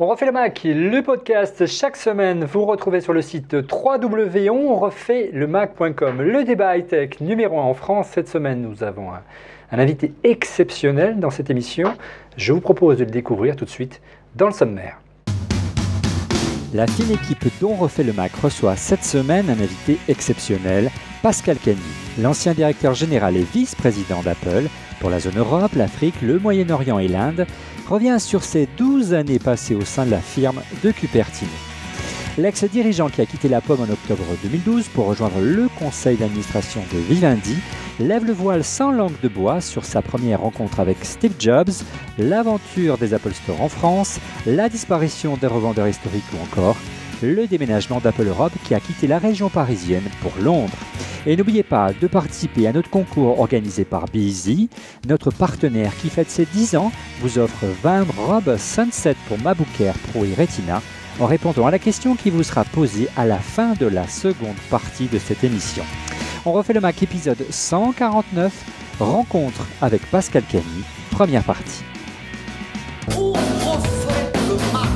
On refait le Mac, le podcast chaque semaine. Vous retrouvez sur le site www.onrefaitlemac.com. Le débat high-tech numéro 1 en France. Cette semaine, nous avons un invité exceptionnel dans cette émission. Je vous propose de le découvrir tout de suite dans le sommaire. La fine équipe d'On refait le Mac reçoit cette semaine un invité exceptionnel, Pascal Cagny, l'ancien directeur général et vice-président d'Apple pour la zone Europe, l'Afrique, le Moyen-Orient et l'Inde, revient sur ses 12 années passées au sein de la firme de Cupertino. L'ex-dirigeant qui a quitté la pomme en octobre 2012 pour rejoindre le conseil d'administration de Vivendi lève le voile sans langue de bois sur sa première rencontre avec Steve Jobs, l'aventure des Apple Store en France, la disparition des revendeurs historiques ou encore le déménagement d'Apple Europe qui a quitté la région parisienne pour Londres. Et n'oubliez pas de participer à notre concours organisé par Beezy. Notre partenaire qui fête ses 10 ans vous offre 20 robes Sunset pour MacBook Air Pro et Retina en répondant à la question qui vous sera posée à la fin de la seconde partie de cette émission. On refait le Mac épisode 149, rencontre avec Pascal Cagny, première partie. On refait le Mac.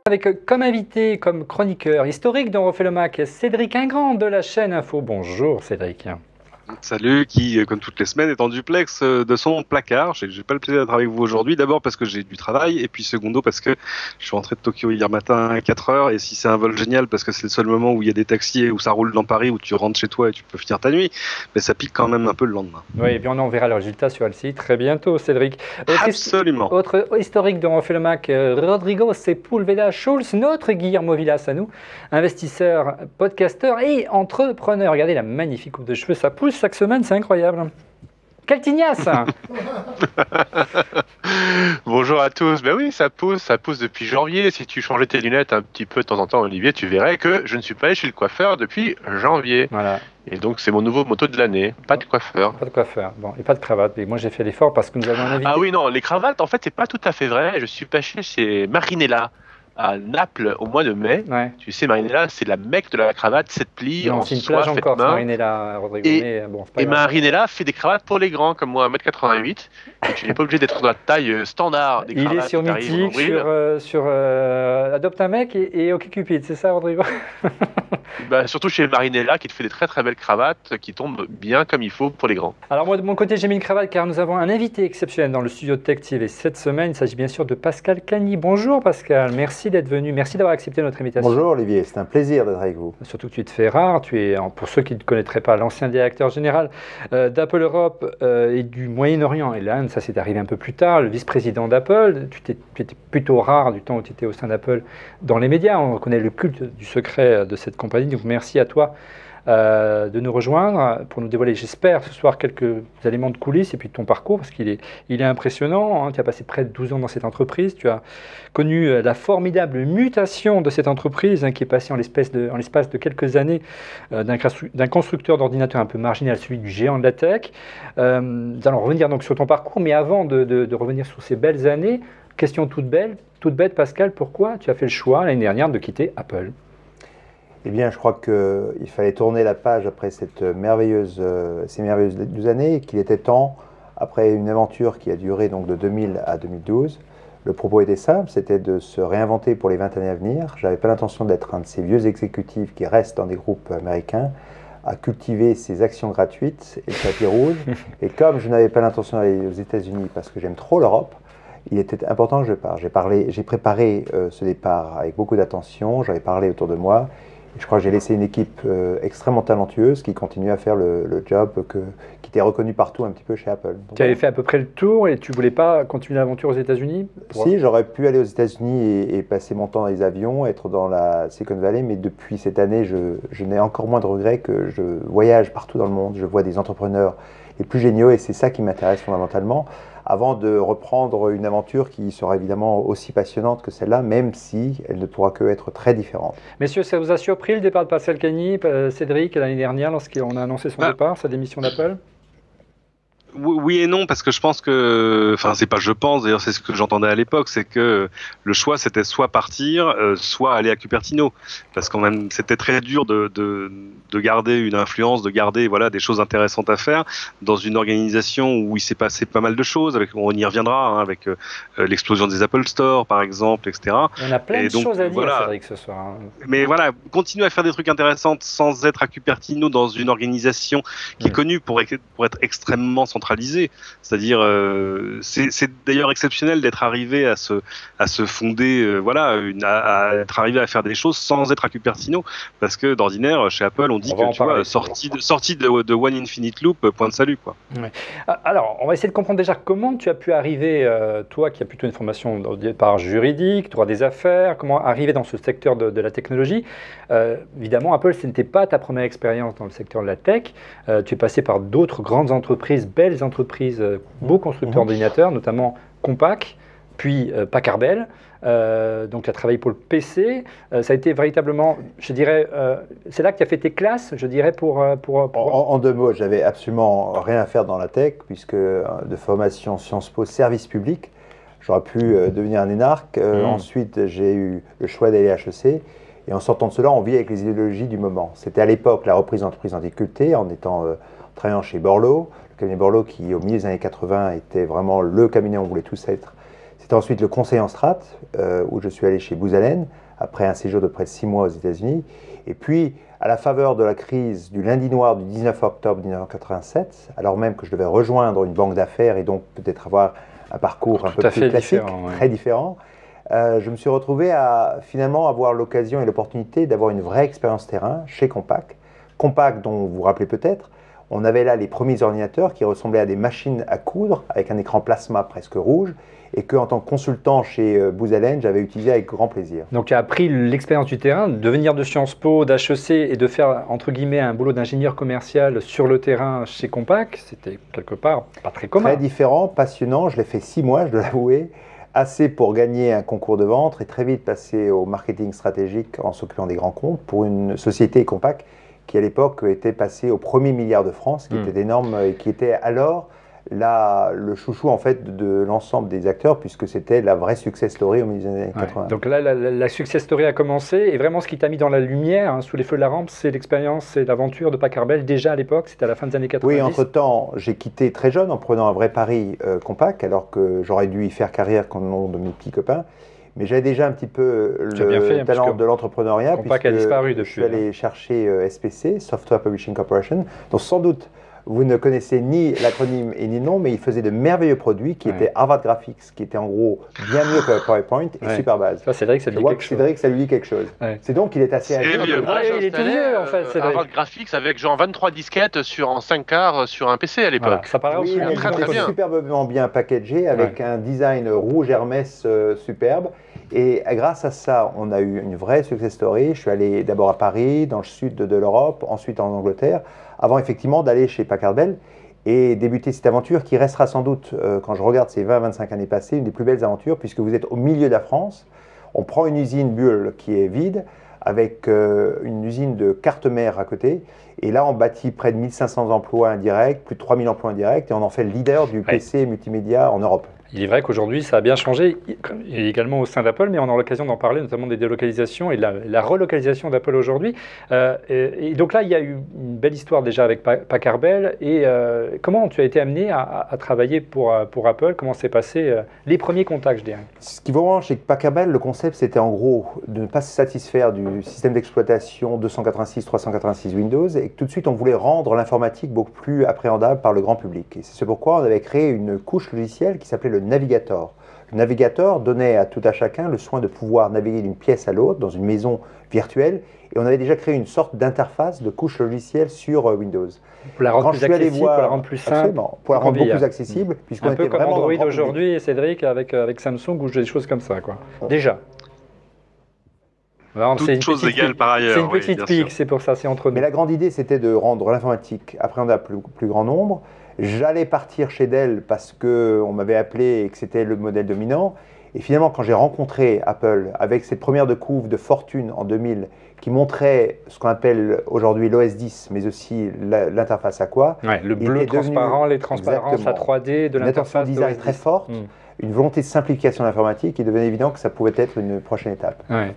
Avec comme invité, comme chroniqueur historique dont refait le Mac, Cédric Ingrand de la chaîne Info. Bonjour Cédric. Salut, qui, comme toutes les semaines, est en duplex de son placard. J'ai pas le plaisir d'être avec vous aujourd'hui. D'abord parce que j'ai du travail, et puis secondo parce que je suis rentré de Tokyo hier matin à 4h, et si c'est un vol génial, parce que c'est le seul moment où il y a des taxis et où ça roule dans Paris, où tu rentres chez toi et tu peux finir ta nuit, mais ça pique quand même un peu le lendemain. Oui, et puis on en verra le résultat sur LCI très bientôt, Cédric. Absolument. Autre historique dont refait le Mac, Rodrigo Sepúlveda Schultz, notre Guillermo Villas à nous, investisseur, podcasteur et entrepreneur. Regardez la magnifique coupe de cheveux, ça pousse chaque semaine, c'est incroyable. Quelle tignasse. Bonjour à tous. Ben oui, ça pousse depuis janvier. Si tu changeais tes lunettes un petit peu de temps en temps, Olivier, tu verrais que je ne suis pas allé chez le coiffeur depuis janvier. Voilà. Et donc, c'est mon nouveau motto de l'année. Pas de coiffeur. Pas de coiffeur. Bon, et pas de cravate. Mais moi, j'ai fait l'effort parce que nous avons un invité. Ah oui, non, les cravates, en fait, c'est pas tout à fait vrai. Je suis passé chez Marinella à Naples au mois de mai. Ouais. Tu sais, Marinella, c'est la mecque de la cravate, 7 plis, non, en c'est une soie, plage faite encore, main. Marinella, Rodrigo. Et, bon, et Marinella fait des cravates pour les grands, comme moi, 1m88. Et tu n'es pas obligé d'être dans la taille standard des cravates. Il est sur Mythique, sur Adopte un mec et OkCupid, c'est ça, Rodrigo? Bah, surtout chez Marinella, qui te fait des très très belles cravates qui tombent bien comme il faut pour les grands. Alors moi, de mon côté, j'ai mis une cravate car nous avons un invité exceptionnel dans le studio de Tech TV cette semaine. Il s'agit bien sûr de Pascal Cagny. Bonjour Pascal, merci d'être venu, merci d'avoir accepté notre invitation. Bonjour Olivier, c'est un plaisir d'être avec vous. Surtout que tu te fais rare, tu es, pour ceux qui ne te connaîtraient pas, l'ancien directeur général d'Apple Europe et du Moyen-Orient et l'Inde, ça s'est arrivé un peu plus tard, le vice-président d'Apple. Tu étais plutôt rare du temps où tu étais au sein d'Apple dans les médias. On reconnaît le culte du secret de cette compagnie, donc merci à toi de nous rejoindre pour nous dévoiler, j'espère, ce soir quelques éléments de coulisses et puis de ton parcours, parce qu'il est impressionnant. Hein. Tu as passé près de 12 ans dans cette entreprise, tu as connu la formidable mutation de cette entreprise qui est passée en l'espace de quelques années d'un constructeur d'ordinateurs un peu marginal à celui du géant de la tech. Nous allons revenir donc sur ton parcours, mais avant de revenir sur ces belles années, question toute bête Pascal, pourquoi tu as fait le choix l'année dernière de quitter Apple ? Eh bien, je crois qu'il fallait tourner la page après ces merveilleuses 12 années, et qu'il était temps, après une aventure qui a duré donc de 2000 à 2012. Le propos était simple, c'était de se réinventer pour les 20 années à venir. Je n'avais pas l'intention d'être un de ces vieux exécutifs qui restent dans des groupes américains, à cultiver ces actions gratuites et le tapis rouge. Et comme je n'avais pas l'intention d'aller aux États-Unis parce que j'aime trop l'Europe, il était important que je parte. J'ai préparé ce départ avec beaucoup d'attention, j'avais parlé autour de moi. Et je crois que j'ai laissé une équipe extrêmement talentueuse qui continue à faire le job qui était reconnu partout un petit peu chez Apple. Donc, Tu avais fait à peu près le tour et tu voulais pas continuer l'aventure aux États-Unis Si, j'aurais pu aller aux États-Unis et passer mon temps dans les avions, être dans la Silicon Valley, mais depuis cette année, je n'ai encore moins de regrets que je voyage partout dans le monde, je vois des entrepreneurs les plus géniaux et c'est ça qui m'intéresse fondamentalement, avant de reprendre une aventure qui sera évidemment aussi passionnante que celle-là, même si elle ne pourra que être très différente. Messieurs, ça vous a surpris le départ de Pascal Cagny, Cédric, l'année dernière, lorsqu'on a annoncé son départ, sa démission d'Apple? Oui et non, parce que je pense que, enfin c'est pas je pense, d'ailleurs c'est ce que j'entendais à l'époque, c'est que le choix c'était soit partir, soit aller à Cupertino, parce quand même c'était très dur de garder une influence, de garder voilà des choses intéressantes à faire dans une organisation où il s'est passé pas mal de choses, on y reviendra, hein, avec l'explosion des Apple Store par exemple, etc. On a plein de choses à dire, voilà. Cédric, ce soir. Hein. Mais voilà, continuer à faire des trucs intéressants sans être à Cupertino dans une organisation qui est connue pour être extrêmement centralisée. C'est-à-dire, c'est d'ailleurs exceptionnel d'être arrivé à se fonder, à être arrivé à faire des choses sans être à Cupertino, parce que d'ordinaire chez Apple on dit que tu vois, sortie de One Infinite Loop, point de salut quoi. Ouais. Alors, on va essayer de comprendre déjà comment tu as pu arriver, toi qui as plutôt une formation au départ juridique, droit des affaires, comment arriver dans ce secteur de la technologie. Évidemment, Apple, ce n'était pas ta première expérience dans le secteur de la tech. Tu es passé par d'autres grandes entreprises, belles entreprises, beaux constructeurs d'ordinateurs, notamment Compaq, puis Packard Bell. Donc tu as travaillé pour le PC. Ça a été véritablement, je dirais, c'est là que tu as fait tes classes, je dirais, pour... En deux mots, j'avais absolument rien à faire dans la tech, puisque de formation Sciences Po service public, j'aurais pu devenir un énarque. Ensuite, j'ai eu le choix d'aller à HEC. Et en sortant de cela, on vit avec les idéologies du moment. C'était à l'époque la reprise d'entreprise en difficulté, en travaillant chez Borloo, le cabinet Borloo qui, au milieu des années 80, était vraiment le cabinet où on voulait tous être. C'était ensuite le conseil en strat, où je suis allé chez Booz Allen, après un séjour de près de 6 mois aux États-Unis. Et puis, à la faveur de la crise du lundi noir du 19 octobre 1987, alors même que je devais rejoindre une banque d'affaires et donc peut-être avoir un parcours un peu plus classique, très différent, je me suis retrouvé à finalement avoir l'occasion et l'opportunité d'avoir une vraie expérience terrain chez Compaq. Compaq, dont vous vous rappelez peut-être, on avait là les premiers ordinateurs qui ressemblaient à des machines à coudre avec un écran plasma presque rouge et que, en tant que consultant chez Booz Allen, j'avais utilisé avec grand plaisir. Donc tu as appris l'expérience du terrain, de venir de Sciences Po, d'HEC et de faire entre guillemets un boulot d'ingénieur commercial sur le terrain chez Compaq. C'était quelque part pas très commun. Très différent, passionnant. Je l'ai fait 6 mois, je dois l'avouer. Assez pour gagner un concours de vente et très vite passer au marketing stratégique en s'occupant des grands comptes pour une société Compaq qui à l'époque était passée au 1er milliard de francs, ce qui était énorme et qui était alors le chouchou en fait de l'ensemble des acteurs, puisque c'était la vraie success story au milieu des années 80. Donc là, la success story a commencé et vraiment ce qui t'a mis dans la lumière, hein, sous les feux de la rampe, c'est l'expérience, c'est l'aventure de Packard Bell déjà à l'époque, c'était à la fin des années 90. Oui, entre-temps, j'ai quitté très jeune en prenant un vrai pari Compaq, alors que j'aurais dû y faire carrière comme nom de mes petits copains. Mais j'avais déjà un petit peu le talent de l'entrepreneuriat, Compaq a disparu depuis. Je suis allé chercher SPC, Software Publishing Corporation, donc sans doute vous ne connaissez ni l'acronyme et ni le nom, mais il faisait de merveilleux produits qui étaient Harvard Graphics, qui était en gros bien mieux que PowerPoint et Superbase. Ça, Cédric, ça lui dit quelque chose. Cédric, ça lui dit quelque chose. C'est donc qu'il est assez âgé. Il est tout vieux en fait, Cédric. Harvard Graphics avec genre 23 disquettes en 5 quarts sur un PC à l'époque. Voilà, ça paraît aussi très bien. Superbement bien packagé avec un design rouge Hermès superbe. Et grâce à ça, on a eu une vraie success story. Je suis allé d'abord à Paris, dans le sud de l'Europe, ensuite en Angleterre, avant effectivement d'aller chez Packard Bell et débuter cette aventure qui restera sans doute, quand je regarde ces 20-25 années passées, une des plus belles aventures, puisque vous êtes au milieu de la France. On prend une usine Bull qui est vide, avec une usine de carte-mère à côté. Et là, on bâtit près de 1500 emplois indirects, plus de 3000 emplois indirects, et on en fait le leader du PC multimédia en Europe. Il est vrai qu'aujourd'hui, ça a bien changé, également au sein d'Apple, mais on a l'occasion d'en parler, notamment des délocalisations et de la relocalisation d'Apple aujourd'hui. Et donc là, il y a eu une belle histoire déjà avec Packard Bell. Et comment tu as été amené à travailler pour Apple? Comment s'est passé les premiers contacts, je dirais? Ce qui est vraiment chez Packard Bell, le concept, c'était en gros de ne pas se satisfaire du système d'exploitation 286-386 Windows et que tout de suite, on voulait rendre l'informatique beaucoup plus appréhendable par le grand public. Et c'est pourquoi on avait créé une couche logicielle qui s'appelait le Navigator. Le Navigator donnait à tout à chacun le soin de pouvoir naviguer d'une pièce à l'autre dans une maison virtuelle. Et on avait déjà créé une sorte d'interface de couche logicielle sur Windows. Pour la rendre plus accessible, pour la rendre plus simple. Pour la rendre beaucoup plus accessible. Un peu comme Android aujourd'hui, Cédric, avec Samsung ou des choses comme ça, quoi. Déjà. Toutes choses égales par ailleurs. C'est une petite pique, c'est pour ça, c'est entre nous. Mais la grande idée, c'était de rendre l'informatique appréhendable à plus grand nombre. J'allais partir chez Dell parce qu'on m'avait appelé et que c'était le modèle dominant. Et finalement, quand j'ai rencontré Apple avec cette première de couve de fortune en 2000 qui montrait ce qu'on appelle aujourd'hui l'OS 10, mais aussi l'interface Aqua. Ouais, le bleu transparent, les transparences, la 3D de l'interface design très forte. Une volonté de simplification de l'informatique, il devenait évident que ça pouvait être une prochaine étape. Ouais.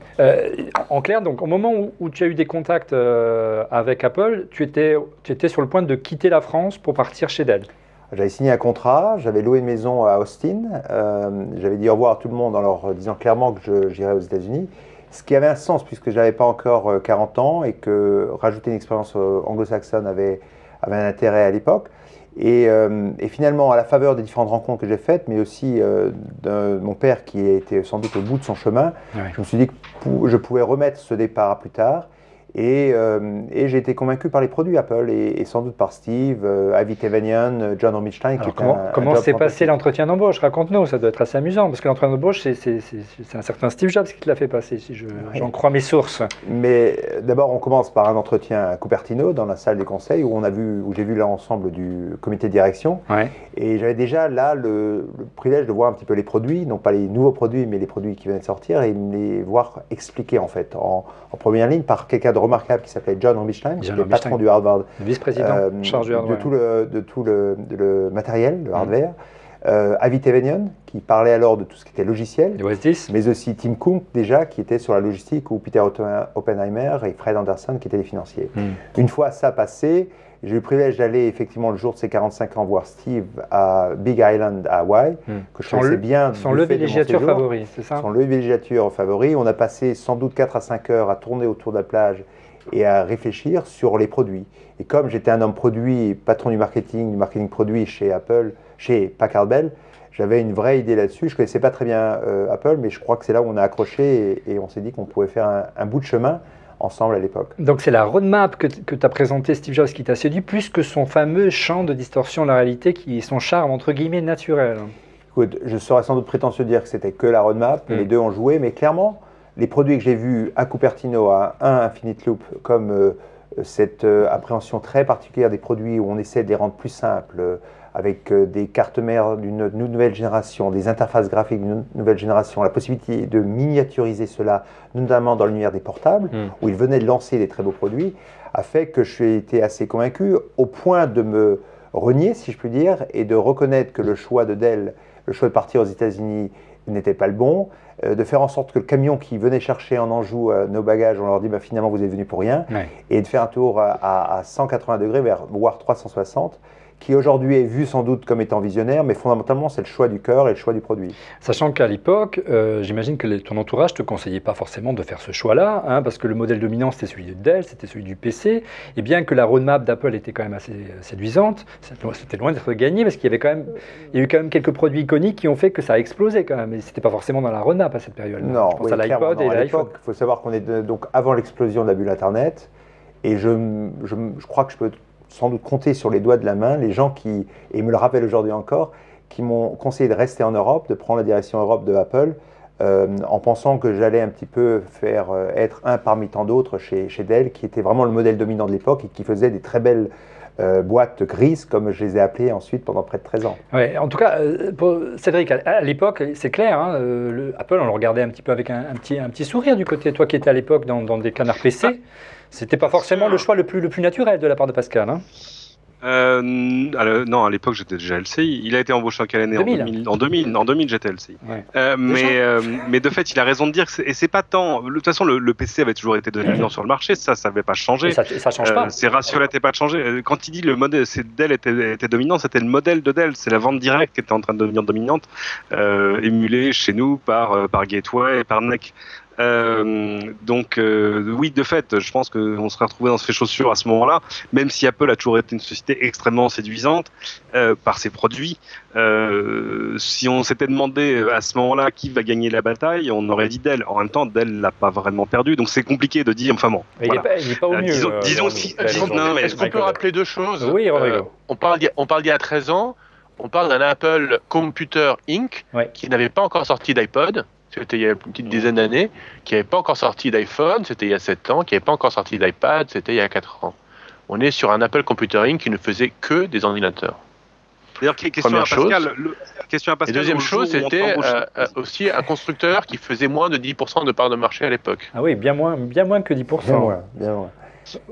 En clair, donc, au moment où tu as eu des contacts avec Apple, tu étais sur le point de quitter la France pour partir chez Dell. J'avais signé un contrat, j'avais loué une maison à Austin, j'avais dit au revoir à tout le monde en leur disant clairement que j'irais aux États-Unis, ce qui avait un sens puisque je n'avais pas encore 40 ans et que rajouter une expérience anglo-saxonne avait un intérêt à l'époque. Et finalement, à la faveur des différentes rencontres que j'ai faites, mais aussi de mon père qui était sans doute au bout de son chemin, je me suis dit que je pouvais remettre ce départ à plus tard. Et j'ai été convaincu par les produits Apple et sans doute par Steve, Avi Tevanian, John Rommelstein. Comment s'est passé l'entretien d'embauche? Raconte-nous, ça doit être assez amusant, parce que l'entretien d'embauche, c'est un certain Steve Jobs qui te l'a fait passer, si j'en crois mes sources. Mais d'abord, on commence par un entretien à Cupertino, dans la salle des conseils, où j'ai vu l'ensemble du comité de direction. Ouais. Et j'avais déjà là le privilège de voir un petit peu les produits, non pas les nouveaux produits, mais les produits qui venaient de sortir, et les voir expliqués en fait, en première ligne, par quelqu'un de remarquable qui s'appelait John Rommelstein, qui était patron du Harvard, vice-président, chargé du Harvard, de tout le matériel, le hardware. Avi Tevanian, qui parlait alors de tout ce qui était logiciel, mais aussi Tim Cook déjà, qui était sur la logistique, ou Peter Oppenheimer et Fred Anderson, qui étaient les financiers. Une fois ça passé, j'ai eu le privilège d'aller effectivement le jour de ses 45 ans voir Steve à Big Island à Hawaï, que je connaissais bien. Son lever de villégiature favori, c'est ça? Son lever de villégiature favori. On a passé sans doute 4 à 5 heures à tourner autour de la plage et à réfléchir sur les produits. Et comme j'étais un homme produit, patron du marketing produit chez Apple, chez Packard Bell, j'avais une vraie idée là-dessus. Je ne connaissais pas très bien Apple, mais je crois que c'est là où on a accroché et on s'est dit qu'on pouvait faire un bout de chemin ensemble à l'époque. Donc c'est la roadmap que tu as présenté Steve Jobs qui t'a séduit, plus que son fameux champ de distorsion de la réalité, qui est son charme entre guillemets naturel. Écoute, je serais sans doute prétentieux de dire que c'était que la roadmap, les deux ont joué, mais clairement, les produits que j'ai vus à Cupertino, à Infinite Loop, comme cette appréhension très particulière des produits où on essaie de les rendre plus simples, avec des cartes mères d'une nouvelle génération, des interfaces graphiques d'une nouvelle génération, la possibilité de miniaturiser cela, notamment dans l'univers des portables, où ils venaient de lancer des très beaux produits, a fait que je suis été assez convaincu, au point de me renier, si je puis dire, et de reconnaître que le choix de Dell, le choix de partir aux États-Unis n'était pas le bon, de faire en sorte que le camion qui venait chercher en Anjou nos bagages, on leur dit finalement vous êtes venus pour rien, et de faire un tour à 180 degrés, voire 360, qui aujourd'hui est vu sans doute comme étant visionnaire, mais fondamentalement c'est le choix du cœur et le choix du produit. Sachant qu'à l'époque, j'imagine que ton entourage ne te conseillait pas forcément de faire ce choix-là, parce que le modèle dominant c'était celui de Dell, c'était celui du PC, et bien que la roadmap d'Apple était quand même assez séduisante, c'était loin d'être gagné, parce qu'il y a eu quand même quelques produits iconiques qui ont fait que ça a explosé quand même, et c'était pas forcément dans la roadmap à cette période-là. Non, je pense à l'iPod et l'iPhone. Il faut savoir qu'on est donc avant l'explosion de la bulle Internet, et je crois que je peux sans doute compter sur les doigts de la main les gens qui, et me le rappellent aujourd'hui encore, qui m'ont conseillé de rester en Europe, de prendre la direction Europe de Apple, en pensant que j'allais un petit peu être un parmi tant d'autres chez Dell, qui était vraiment le modèle dominant de l'époque et qui faisait des très belles boîtes grises, comme je les ai appelées ensuite pendant près de 13 ans. Ouais, en tout cas, Cédric, à l'époque, c'est clair, Apple, on le regardait un petit peu avec un petit sourire du côté, toi qui étais à l'époque dans des canards PC. C'était pas forcément le choix le plus naturel de la part de Pascal. Non, à l'époque j'étais déjà LCI. Il a été embauché en quelle année? 2000. En 2000 j'étais LCI. Ouais. Mais de fait, il a raison de dire que c'est pas tant. De toute façon, le PC avait toujours été dominant sur le marché, ça n'avait pas changé. Ça change pas. Ces ratios n'étaient pas changé. Quand il dit le modèle, Dell était dominant, c'était le modèle de Dell. C'est la vente directe qui était en train de devenir dominante, émulée chez nous par Gateway et par NEC. Oui, de fait, je pense qu'on serait retrouvé dans ces chaussures à ce moment-là, même si Apple a toujours été une société extrêmement séduisante par ses produits. Si on s'était demandé à ce moment-là qui va gagner la bataille, on aurait dit Dell. En même temps, Dell l'a pas vraiment perdu, donc c'est compliqué de dire. Enfin bon. Mais Voilà. il n'est pas au mieux. Disons Est-ce qu'on peut rappeler deux choses? Oui, Rodrigo. On parle d'il y a 13 ans, on parle d'un Apple Computer Inc. Ouais. qui n'avait pas encore sorti d'iPod, c'était il y a une petite dizaine d'années, qui n'avait pas encore sorti d'iPhone, c'était il y a 7 ans, qui n'avait pas encore sorti d'iPad, c'était il y a 4 ans. On est sur un Apple Computer Inc. qui ne faisait que des ordinateurs. D'ailleurs, question à Pascal. Et deuxième chose, c'était aussi un constructeur qui faisait moins de 10% de part de marché à l'époque. Ah oui, bien moins que 10%. Bien moins.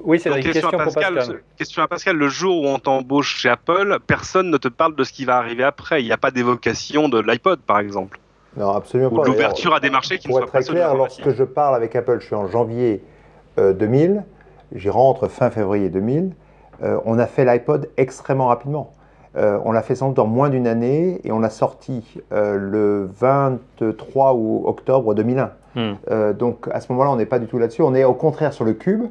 Oui, c'est une question question pour Pascal. Question à Pascal, le jour où on t'embauche chez Apple, personne ne te parle de ce qui va arriver après. Il n'y a pas d'évocation de l'iPod, par exemple. Non, absolument pas. Ou de l'ouverture à des marchés qui ne soient pas Pour être très clair, lorsque je parle avec Apple, je suis en janvier 2000, j'y rentre fin février 2000, on a fait l'iPod extrêmement rapidement. On l'a fait sans doute en moins d'une année et on l'a sorti le 23 octobre 2001. Donc à ce moment-là, on n'est pas du tout là-dessus. On est au contraire sur le Cube,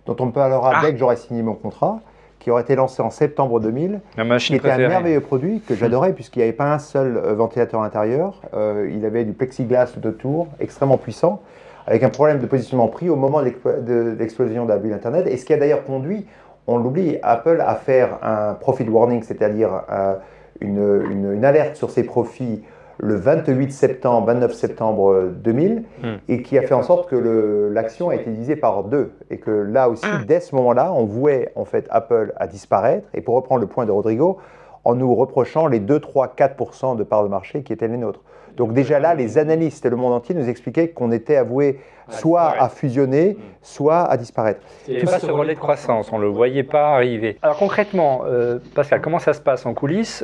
dont on me parlera dès que j'aurai signé mon contrat, qui aurait été lancé en septembre 2000, qui était un merveilleux produit que j'adorais puisqu'il n'y avait pas un seul ventilateur à l'intérieur. Il avait du plexiglas de tour, extrêmement puissant, avec un problème de positionnement prix au moment de l'explosion de la bulle Internet. Et ce qui a d'ailleurs conduit, on l'oublie, Apple à faire un profit warning, c'est-à-dire une alerte sur ses profits le 29 septembre 2000, et qui a fait en sorte que l'action a été divisée par 2. Et que là aussi, dès ce moment-là, on vouait en fait Apple à disparaître. Et pour reprendre le point de Rodrigo, en nous reprochant les 2, 3, 4% de parts de marché qui étaient les nôtres. Donc déjà là, les analystes et le monde entier nous expliquaient qu'on était avoué soit à fusionner, soit à disparaître. Et pas ce relais de croissance, on ne le voyait pas arriver. Alors concrètement, Pascal, comment ça se passe en coulisses?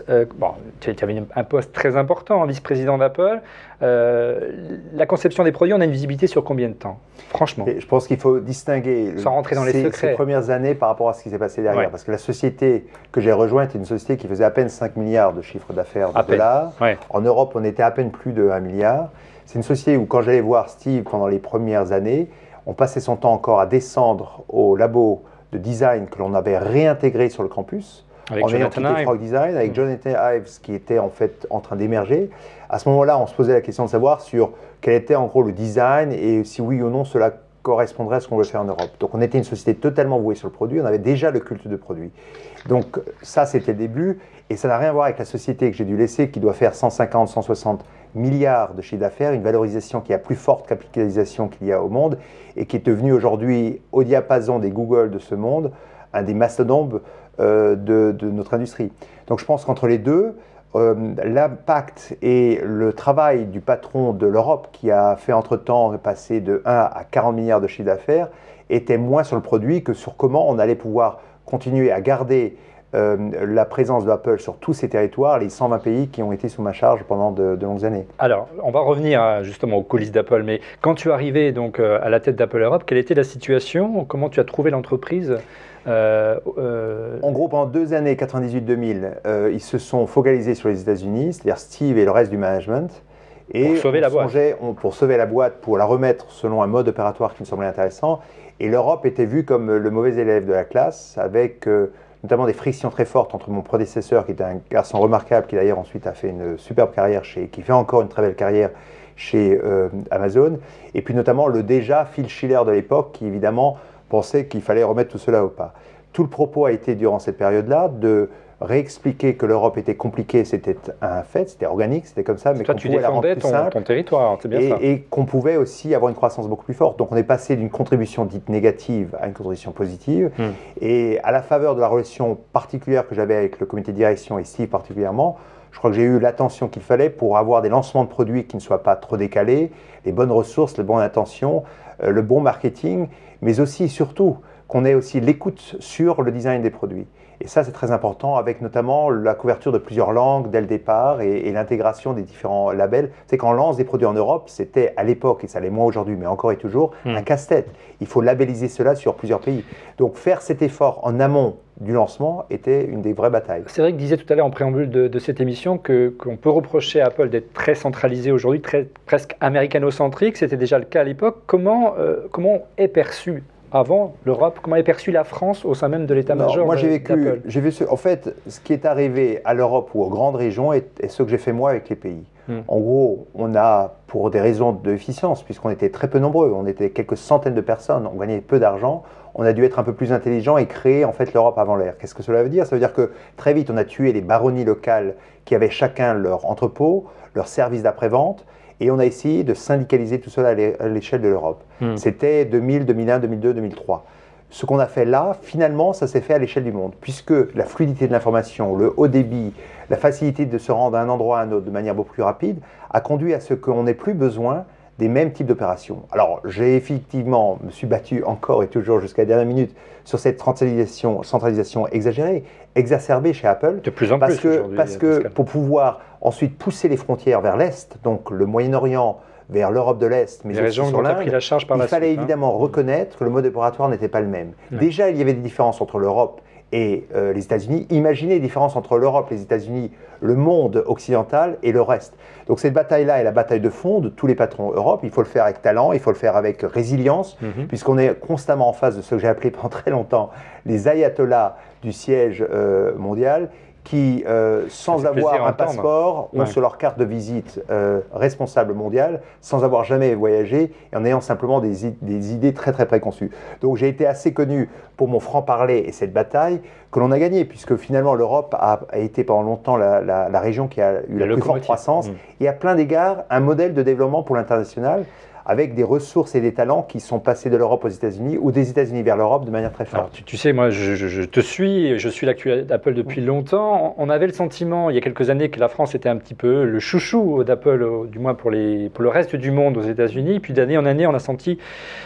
Tu avais un poste très important en vice-président d'Apple. La conception des produits, on a une visibilité sur combien de temps? Franchement. Et je pense qu'il faut distinguer sans rentrer dans les secrets. Ces premières années par rapport à ce qui s'est passé derrière. Parce que la société que j'ai rejointe était une société qui faisait à peine 5 milliards de chiffre d'affaires de dollars. En Europe, on était à peine plus de 1 milliard. C'est une société où, quand j'allais voir Steve pendant les premières années, on passait son temps encore à descendre au labo de design que l'on avait réintégré sur le campus. Avec Jonathan Ive. Frog Design, avec Jonathan Ive, qui était en fait en train d'émerger. À ce moment-là, on se posait la question de savoir sur quel était en gros le design et si oui ou non cela correspondrait à ce qu'on veut faire en Europe. Donc on était une société totalement vouée sur le produit, on avait déjà le culte de produit. Donc ça c'était le début et ça n'a rien à voir avec la société que j'ai dû laisser qui doit faire 150, 160 milliards de chiffre d'affaires, une valorisation qui a plus forte capitalisation qu'il y a au monde et qui est devenue aujourd'hui au diapason des Google de ce monde, un des mastodontes de notre industrie. Donc je pense qu'entre les deux, l'impact et le travail du patron de l'Europe qui a fait entre-temps passer de 1 à 40 milliards de chiffre d'affaires était moins sur le produit que sur comment on allait pouvoir continuer à garder la présence d'Apple sur tous ces territoires, les 120 pays qui ont été sous ma charge pendant de longues années. Alors, on va revenir justement aux coulisses d'Apple, mais quand tu es arrivé donc, à la tête d'Apple Europe, quelle était la situation? Comment tu as trouvé l'entreprise? En gros, pendant 2 années, 98-2000, ils se sont focalisés sur les États-Unis, c'est-à-dire Steve et le reste du management. Et pour sauver la boîte. Pour sauver la boîte, pour la remettre selon un mode opératoire qui me semblait intéressant. Et l'Europe était vue comme le mauvais élève de la classe, avec notamment des frictions très fortes entre mon prédécesseur, qui était un garçon remarquable, qui d'ailleurs ensuite a fait une superbe carrière, qui fait encore une très belle carrière chez Amazon, et puis notamment le déjà Phil Schiller de l'époque, qui évidemment pensait qu'il fallait remettre tout cela au pas. Tout le propos a été durant cette période-là de réexpliquer que l'Europe était compliquée, c'était un fait, c'était organique, c'était comme ça, mais qu'on pouvait la rendre plus simple. Ton territoire, c'est bien ça. Et qu'on pouvait aussi avoir une croissance beaucoup plus forte. Donc on est passé d'une contribution dite négative à une contribution positive. Et à la faveur de la relation particulière que j'avais avec le comité de direction et Steve particulièrement, je crois que j'ai eu l'attention qu'il fallait pour avoir des lancements de produits qui ne soient pas trop décalés, les bonnes ressources, les bonnes intentions, le bon marketing, mais aussi et surtout qu'on ait aussi l'écoute sur le design des produits. Et ça, c'est très important, avec notamment la couverture de plusieurs langues dès le départ et l'intégration des différents labels. C'est quand on lance des produits en Europe, c'était à l'époque, et ça l'est moins aujourd'hui, mais encore et toujours, un casse-tête. Il faut labelliser cela sur plusieurs pays. Donc faire cet effort en amont du lancement était une des vraies batailles. C'est vrai que disait tout à l'heure en préambule de cette émission qu'on peut reprocher à Apple d'être très centralisé aujourd'hui, presque américano-centrique. C'était déjà le cas à l'époque. Comment est perçu avant l'Europe, comment est perçue la France au sein même de l'état-major? Moi, j'ai vu en fait, ce qui est arrivé à l'Europe ou aux grandes régions est ce que j'ai fait moi avec les pays. En gros, on a, pour des raisons d'efficience, puisqu'on était très peu nombreux, on était quelques centaines de personnes, on gagnait peu d'argent, on a dû être un peu plus intelligent et créer en fait l'Europe avant l'ère. Qu'est-ce que cela veut dire? Ça veut dire que très vite, on a tué les baronnies locales qui avaient chacun leur entrepôt, leur service d'après-vente, et on a essayé de syndicaliser tout cela à l'échelle de l'Europe. C'était 2000, 2001, 2002, 2003. Ce qu'on a fait là, finalement, ça s'est fait à l'échelle du monde, puisque la fluidité de l'information, le haut débit, la facilité de se rendre d'un endroit à un autre de manière beaucoup plus rapide, a conduit à ce qu'on n'ait plus besoin des mêmes types d'opérations. Alors, j'ai effectivement, me suis battu encore et toujours jusqu'à la dernière minute sur cette centralisation exagérée, exacerbée chez Apple. De plus en plus aujourd'hui. Parce que pour pouvoir ensuite pousser les frontières vers l'Est, donc le Moyen-Orient, vers l'Europe de l'Est, mais aussi sur l'Inde, il fallait évidemment reconnaître que le mode opératoire n'était pas le même. Déjà, il y avait des différences entre l'Europe et les États-Unis. Imaginez les différences entre l'Europe, les États-Unis, le monde occidental et le reste. Donc cette bataille-là est la bataille de fond de tous les patrons Europe. Il faut le faire avec talent, il faut le faire avec résilience, puisqu'on est constamment en face de ce que j'ai appelé pendant très longtemps les ayatollahs du siège mondial, qui, sans avoir un passeport, ont sur leur carte de visite responsable mondial, sans avoir jamais voyagé et en ayant simplement des idées très très préconçues. Donc j'ai été assez connu pour mon franc-parler et cette bataille que l'on a gagnée, puisque finalement l'Europe a été pendant longtemps la région qui a eu la plus forte croissance et à plein d'égards un modèle de développement pour l'international, avec des ressources et des talents qui sont passés de l'Europe aux États-Unis ou des États-Unis vers l'Europe de manière très forte. Alors, tu sais, moi, je te suis, je suis l'actu d'Apple depuis longtemps. On avait le sentiment, il y a quelques années, que la France était un petit peu le chouchou d'Apple, du moins pour le reste du monde aux États-Unis. Puis d'année en année, on a senti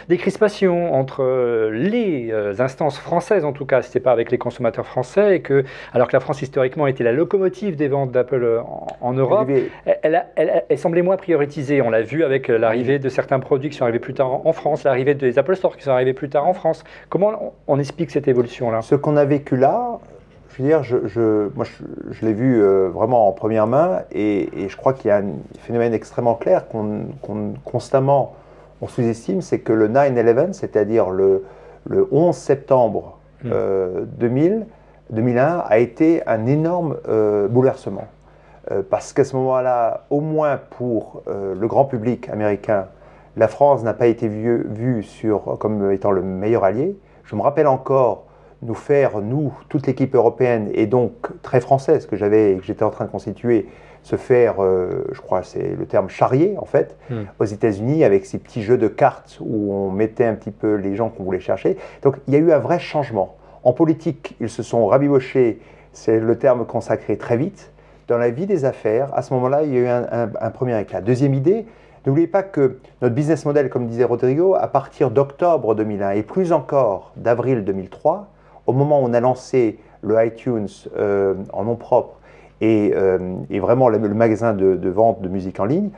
des crispations entre les instances françaises, en tout cas, c'était pas avec les consommateurs français, alors que la France historiquement était la locomotive des ventes d'Apple en Europe, elle semblait moins prioritisée. On l'a vu avec l'arrivée de certains produits qui sont arrivés plus tard en France, l'arrivée des Apple Store qui sont arrivés plus tard en France. Comment on explique cette évolution-là? Ce qu'on a vécu là, je veux dire, moi je l'ai vu vraiment en première main et je crois qu'il y a un phénomène extrêmement clair qu'on constamment on sous-estime, c'est que le 9/11, c'est-à-dire le 11 septembre 2001, a été un énorme bouleversement. Parce qu'à ce moment-là, au moins pour le grand public américain, la France n'a pas été vue comme étant le meilleur allié. Je me rappelle encore nous, toute l'équipe européenne, et donc très française que j'étais en train de constituer, se faire, je crois c'est le terme charrier en fait, aux États-Unis avec ces petits jeux de cartes où on mettait un petit peu les gens qu'on voulait chercher. Donc il y a eu un vrai changement. En politique, ils se sont rabibochés, c'est le terme consacré très vite. Dans la vie des affaires, à ce moment-là, il y a eu un premier éclat. Deuxième idée, n'oubliez pas que notre business model, comme disait Rodrigo, à partir d'octobre 2001 et plus encore d'avril 2003, au moment où on a lancé le iTunes en nom propre et vraiment le magasin de vente de musique en ligne,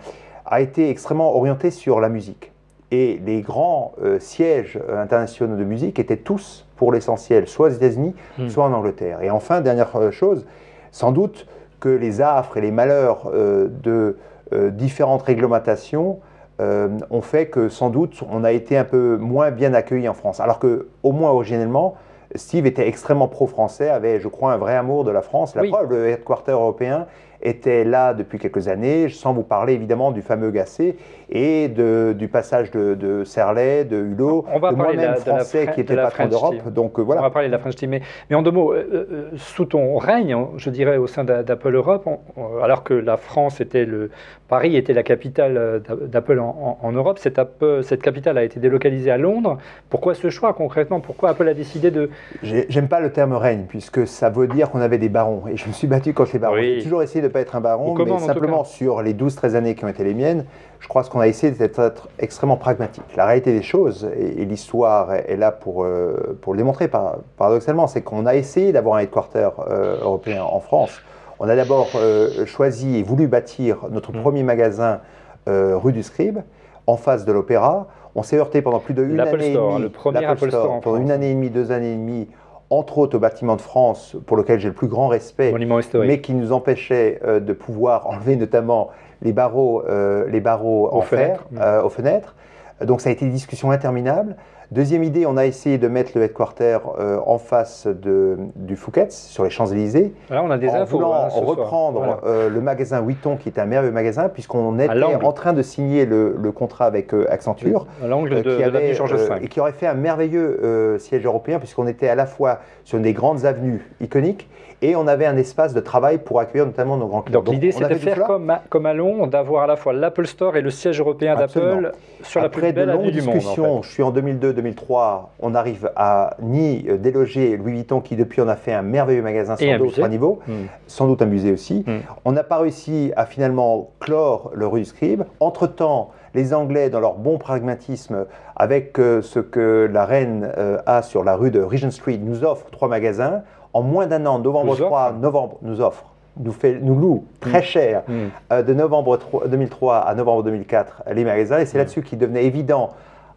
a été extrêmement orienté sur la musique. Et les grands sièges internationaux de musique étaient tous, pour l'essentiel, soit aux États-Unis, soit en Angleterre. Et enfin, dernière chose, sans doute que les affres et les malheurs de différentes réglementations ont fait que sans doute on a été un peu moins bien accueillis en France. Alors qu'au moins originellement, Steve était extrêmement pro-français, avait je crois un vrai amour de la France. La preuve, le headquarter européen était là depuis quelques années, sans vous parler évidemment du fameux Gasset et du passage de Serlet, de Hulot, de moi-même français qui était patron d'Europe. Donc voilà. On va parler de la French Team, mais en deux mots, sous ton règne, je dirais au sein d'Apple Europe, alors que la France Paris était la capitale d'Apple en Europe, cette capitale a été délocalisée à Londres. Pourquoi ce choix concrètement? Pourquoi Apple a décidé de... J'aime pas le terme règne, puisque ça veut dire qu'on avait des barons, et je me suis battu contre les barons. J'ai toujours essayé de de ne pas être un baron, Aux commandes, mais en tout simplement sur les 12-13 années qui ont été les miennes, je crois qu'on a essayé d'être extrêmement pragmatique. La réalité des choses, et l'histoire est là pour le démontrer paradoxalement, c'est qu'on a essayé d'avoir un headquarter européen en France. On a d'abord choisi et voulu bâtir notre premier magasin rue du Scribe, en face de l'Opéra. On s'est heurté pendant plus d'une année et demie, le premier Apple Store en pendant France. une année et demie, 2 années et demie, entre autres au bâtiment de France, pour lequel j'ai le plus grand respect, Monument historique. mais qui nous empêchait de pouvoir enlever notamment les barreaux en fer aux fenêtres. Donc ça a été une discussion interminable. Deuxième idée, on a essayé de mettre le headquarter en face du Fouquet's, sur les Champs-Élysées, Là, on a des en infos, voulant hein, ce soir. reprendre Voilà. le magasin Vuitton, qui est un merveilleux magasin, puisqu'on était l'angle. en train de signer le contrat avec Accenture, À l'angle de qui l'avenue Georges V. et qui aurait fait un merveilleux siège européen, puisqu'on était à la fois sur une des grandes avenues iconiques, et on avait un espace de travail pour accueillir notamment nos grands clients. Donc l'idée, on c'est a de fait tout faire cela. comme à Londres, d'avoir à la fois l'Apple Store et le siège européen Absolument. d'Apple sur la plus Après de belle avenue longues du monde. En discussions, je suis en 2002-2003, on arrive à ni déloger Louis Vuitton, qui depuis en a fait un merveilleux magasin Et sans un doute musée. à niveau, sans doute un musée aussi. On n'a pas réussi à finalement clore le rue du Scribe. Entre-temps, les Anglais, dans leur bon pragmatisme, avec ce que la reine a sur la rue de Regent Street, nous offrent 3 magasins. En moins d'un an, novembre 3, novembre nous offre, nous loue très cher, de novembre 2003 à novembre 2004, les magasins. Et c'est là-dessus qu'il devenait évident,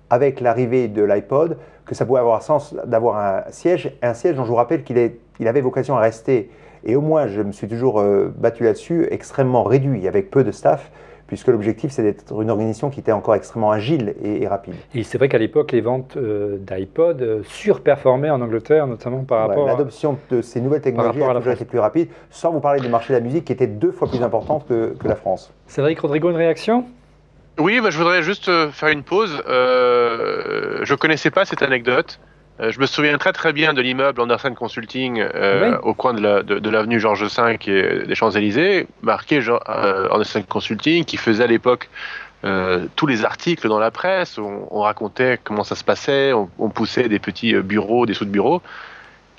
avec l'arrivée de l'iPod, que ça pouvait avoir sens d'avoir un siège dont je vous rappelle qu'il avait vocation à rester, et au moins je me suis toujours battu là-dessus, extrêmement réduit, avec peu de staff, puisque l'objectif c'est d'être une organisation qui était encore extrêmement agile et rapide. Et c'est vrai qu'à l'époque, les ventes d'iPod surperformaient en Angleterre, notamment par rapport l'adoption de ces nouvelles technologies a toujours été plus rapide, sans vous parler du marché de la musique qui était 2 fois plus importante que la France. Cédric Rodrigo, une réaction? Oui, je voudrais juste faire une pause. Je connaissais pas cette anecdote. Je me souviens très bien de l'immeuble Andersen Consulting au coin de l'avenue Georges V et des Champs-Élysées, marqué Andersen Consulting, qui faisait à l'époque tous les articles dans la presse. On racontait comment ça se passait, on poussait des petits bureaux, des sous-bureaux,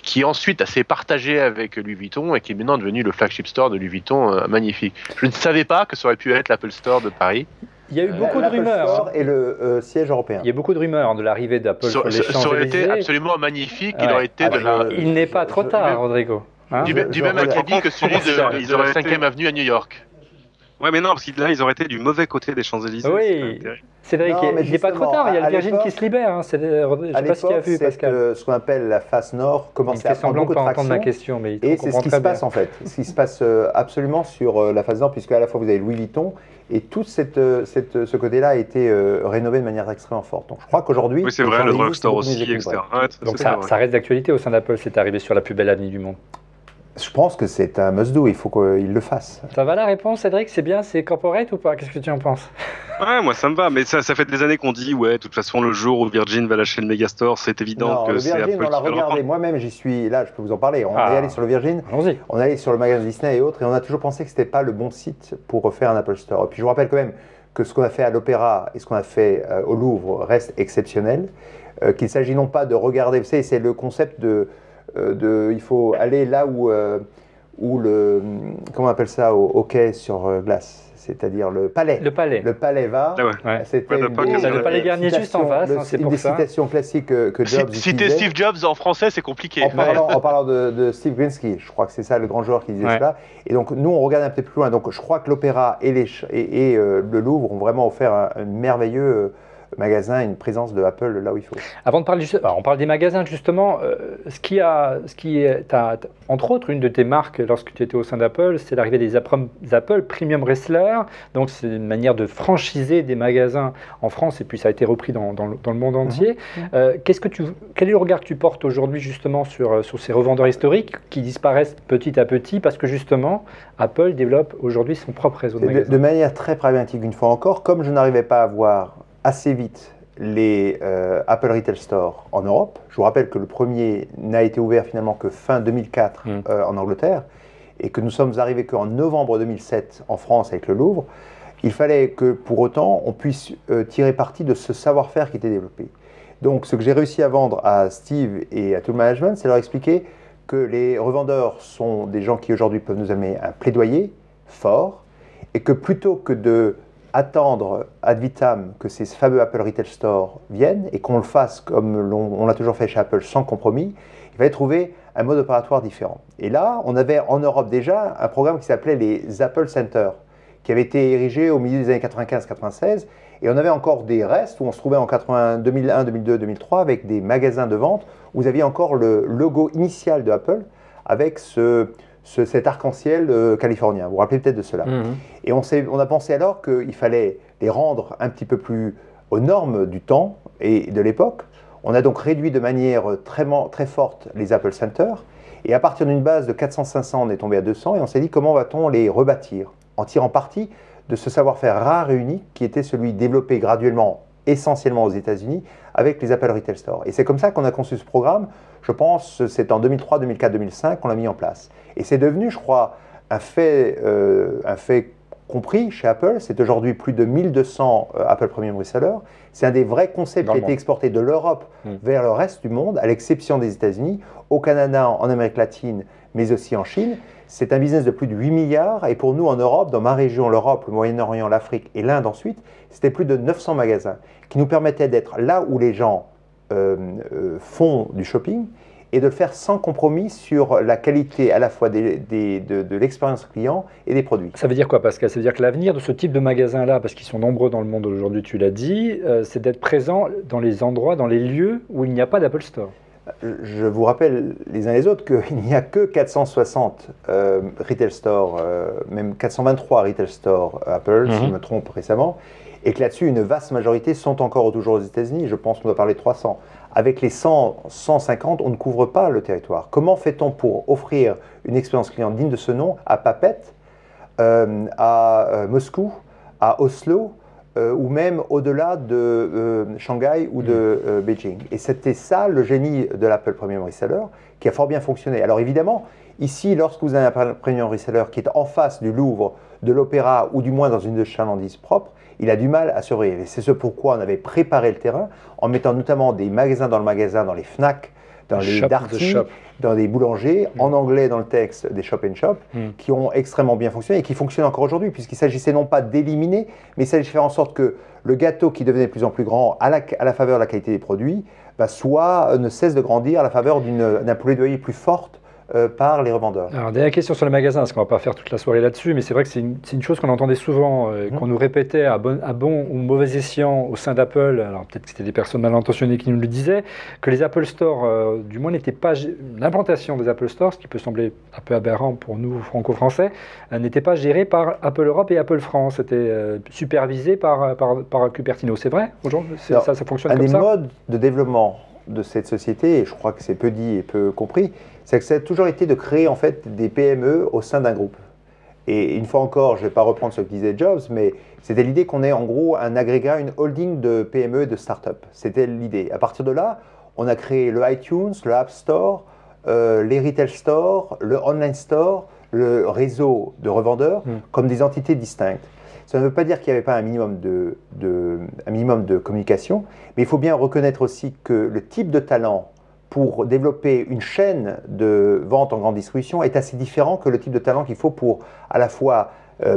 qui ensuite s'est partagé avec Louis Vuitton et qui est maintenant devenu le flagship store de Louis Vuitton, magnifique. Je ne savais pas que ça aurait pu être l'Apple Store de Paris. Il y a eu beaucoup de rumeurs. Et le siège européen. Il y a beaucoup de rumeurs de l'arrivée d'Apple sur les Champs-Élysées. Ça aurait été absolument magnifique. Il aurait été Il n'est pas trop tard, Rodrigo. Hein, du même acabit que celui de la 5e avenue à New York. Ouais, mais non, parce que là, ils auraient été du mauvais côté des Champs-Élysées. Oui, Cédric, il n'est pas trop tard. Il y a le Virgin qui se libère. Hein. Je ne sais pas ce qu'il a vu, Pascal. Ce qu'on appelle la face nord commençait à prendre beaucoup de traction. Ma question, mais et c'est ce qui se passe en fait. Ce qui se passe absolument sur la face nord, puisque à la fois vous avez Louis Vuitton et tout ce côté-là a été rénové de manière extrêmement forte. Donc je crois qu'aujourd'hui, oui, c'est vrai, le drugstore aussi, etc. Donc ça reste d'actualité au sein d'Apple. C'est arrivé sur la plus belle avenue du monde. Je pense que c'est un must-do, il faut qu'il le fasse. Ça va la réponse, Cédric? C'est bien, c'est corporate ou pas? Qu'est-ce que tu en penses? Ouais, moi ça me va, mais ça fait des années qu'on dit, ouais, de toute façon, le jour où Virgin va lâcher le Megastore, c'est évident que c'est Apple qui va le reprendre. on l'a regardé, moi-même j'y suis, là je peux vous en parler, on est allé sur le Virgin, on est allé sur le magasin Disney et autres, et on a toujours pensé que ce n'était pas le bon site pour refaire un Apple Store. Et puis je vous rappelle quand même que ce qu'on a fait à l'Opéra et ce qu'on a fait au Louvre reste exceptionnel, qu'il s'agit non pas de regarder, vous savez, c'est le concept il faut aller là où comment on appelle ça, au hockey sur glace, c'est-à-dire le palais. Le palais va. Ah ouais. C'était le palais Garnier juste en face, c'est pour ça. Une des citations classiques que Jobs utilisait. Citer Steve Jobs en français, c'est compliqué. En parlant de Steve Grinsky, je crois que c'est ça le grand joueur qui disait cela. Et donc nous, on regarde un peu plus loin. Donc je crois que l'Opéra et le Louvre ont vraiment offert un merveilleux magasin, une présence de Apple là où il faut. Avant de parler, on parle des magasins justement. Ce qui est, entre autres, une de tes marques lorsque tu étais au sein d'Apple, c'est l'arrivée des Apple Premium Wrestler. Donc c'est une manière de franchiser des magasins en France et puis ça a été repris dans le monde entier. Quel est le regard que tu portes aujourd'hui justement sur ces revendeurs historiques qui disparaissent petit à petit parce que justement Apple développe aujourd'hui son propre réseau de magasins? De manière très pragmatique, une fois encore, comme je n'arrivais pas à voir assez vite les Apple Retail Store en Europe. Je vous rappelle que le premier n'a été ouvert finalement que fin 2004 en Angleterre et que nous sommes arrivés qu'en novembre 2007 en France avec le Louvre. Il fallait que pour autant on puisse tirer parti de ce savoir-faire qui était développé. Donc ce que j'ai réussi à vendre à Steve et à tout le management, c'est leur expliquer que les revendeurs sont des gens qui aujourd'hui peuvent nous amener un plaidoyer fort, et que plutôt que de attendre ad vitam que ces fameux Apple Retail Store viennent et qu'on le fasse comme on l'a toujours fait chez Apple sans compromis, il fallait trouver un mode opératoire différent. Et là, on avait en Europe déjà un programme qui s'appelait les Apple Center, qui avait été érigé au milieu des années 95-96, et on avait encore des restes où on se trouvait en 2001, 2002, 2003 avec des magasins de vente où vous aviez encore le logo initial de Apple avec cet arc-en-ciel californien. Vous vous rappelez peut-être de cela. Et on a pensé alors qu'il fallait les rendre un petit peu plus aux normes du temps et de l'époque. On a donc réduit de manière très forte les Apple Center. Et à partir d'une base de 400-500, on est tombé à 200 et on s'est dit comment va-t-on les rebâtir en tirant parti de ce savoir-faire rare et unique qui était celui développé graduellement, essentiellement aux États-Unis, avec les Apple Retail Store. Et c'est comme ça qu'on a conçu ce programme. Je pense c'est en 2003, 2004, 2005 qu'on l'a mis en place. Et c'est devenu, je crois, un fait compris chez Apple. C'est aujourd'hui plus de 1200 Apple Premium Resellers. C'est un des vrais concepts qui a été exporté de l'Europe vers le reste du monde, à l'exception des États-Unis, au Canada, en Amérique latine, mais aussi en Chine. C'est un business de plus de 8 milliards. Et pour nous, en Europe, dans ma région, l'Europe, le Moyen-Orient, l'Afrique et l'Inde ensuite, c'était plus de 900 magasins qui nous permettaient d'être là où les gens font du shopping et de le faire sans compromis sur la qualité à la fois de l'expérience client et des produits. Ça veut dire quoi, Pascal? Ça veut dire que l'avenir de ce type de magasin-là, parce qu'ils sont nombreux dans le monde aujourd'hui, tu l'as dit, c'est d'être présent dans les endroits, dans les lieux où il n'y a pas d'Apple Store. Je vous rappelle les uns les autres qu'il n'y a que 460 retail stores, même 423 retail stores Apple, si je me trompe récemment, et que là-dessus, une vaste majorité sont encore toujours aux États-Unis. Je pense qu'on doit parler de 300. Avec les 100, 150, on ne couvre pas le territoire. Comment fait-on pour offrir une expérience client digne de ce nom à Papeete, à Moscou, à Oslo, ou même au-delà de Shanghai ou de Beijing. Et c'était ça le génie de l'Apple Premium Reseller, qui a fort bien fonctionné. Alors évidemment, ici, lorsque vous avez un Apple Premium Reseller qui est en face du Louvre, de l'Opéra, ou du moins dans une de chalandise propre, il a du mal à survivre. Et c'est ce pourquoi on avait préparé le terrain, en mettant notamment des magasins dans le magasin, dans les Fnac, dans les Darty, dans des boulangers, en anglais dans le texte des shop and shop, qui ont extrêmement bien fonctionné et qui fonctionnent encore aujourd'hui, puisqu'il s'agissait non pas d'éliminer, mais il s'agissait de faire en sorte que le gâteau qui devenait de plus en plus grand à la faveur de la qualité des produits, ne cesse de grandir à la faveur d'un plaidoyer plus forte par les revendeurs. Alors, dernière question sur les magasins, parce qu'on ne va pas faire toute la soirée là-dessus, mais c'est vrai que c'est une chose qu'on entendait souvent, qu'on nous répétait à bon ou mauvais escient au sein d'Apple, alors peut-être que c'était des personnes mal intentionnées qui nous le disaient, que les Apple Store, du moins n'étaient pas, l'implantation des Apple Store, ce qui peut sembler un peu aberrant pour nous franco-français, n'était pas gérée par Apple Europe et Apple France, c'était supervisé par Cupertino. C'est vrai aujourd'hui? Ça fonctionne comme ça? Un des modes de développement de cette société, et je crois que c'est peu dit et peu compris, c'est que ça a toujours été de créer en fait des PME au sein d'un groupe. Et une fois encore, je ne vais pas reprendre ce que disait Jobs, mais c'était l'idée qu'on ait en gros un agrégat, une holding de PME et de start-up. C'était l'idée. À partir de là, on a créé le iTunes, le App Store, les Retail Stores, le Online Store, le réseau de revendeurs comme des entités distinctes. Ça ne veut pas dire qu'il n'y avait pas un minimum de communication, mais il faut bien reconnaître aussi que le type de talent pour développer une chaîne de vente en grande distribution est assez différent que le type de talent qu'il faut pour à la fois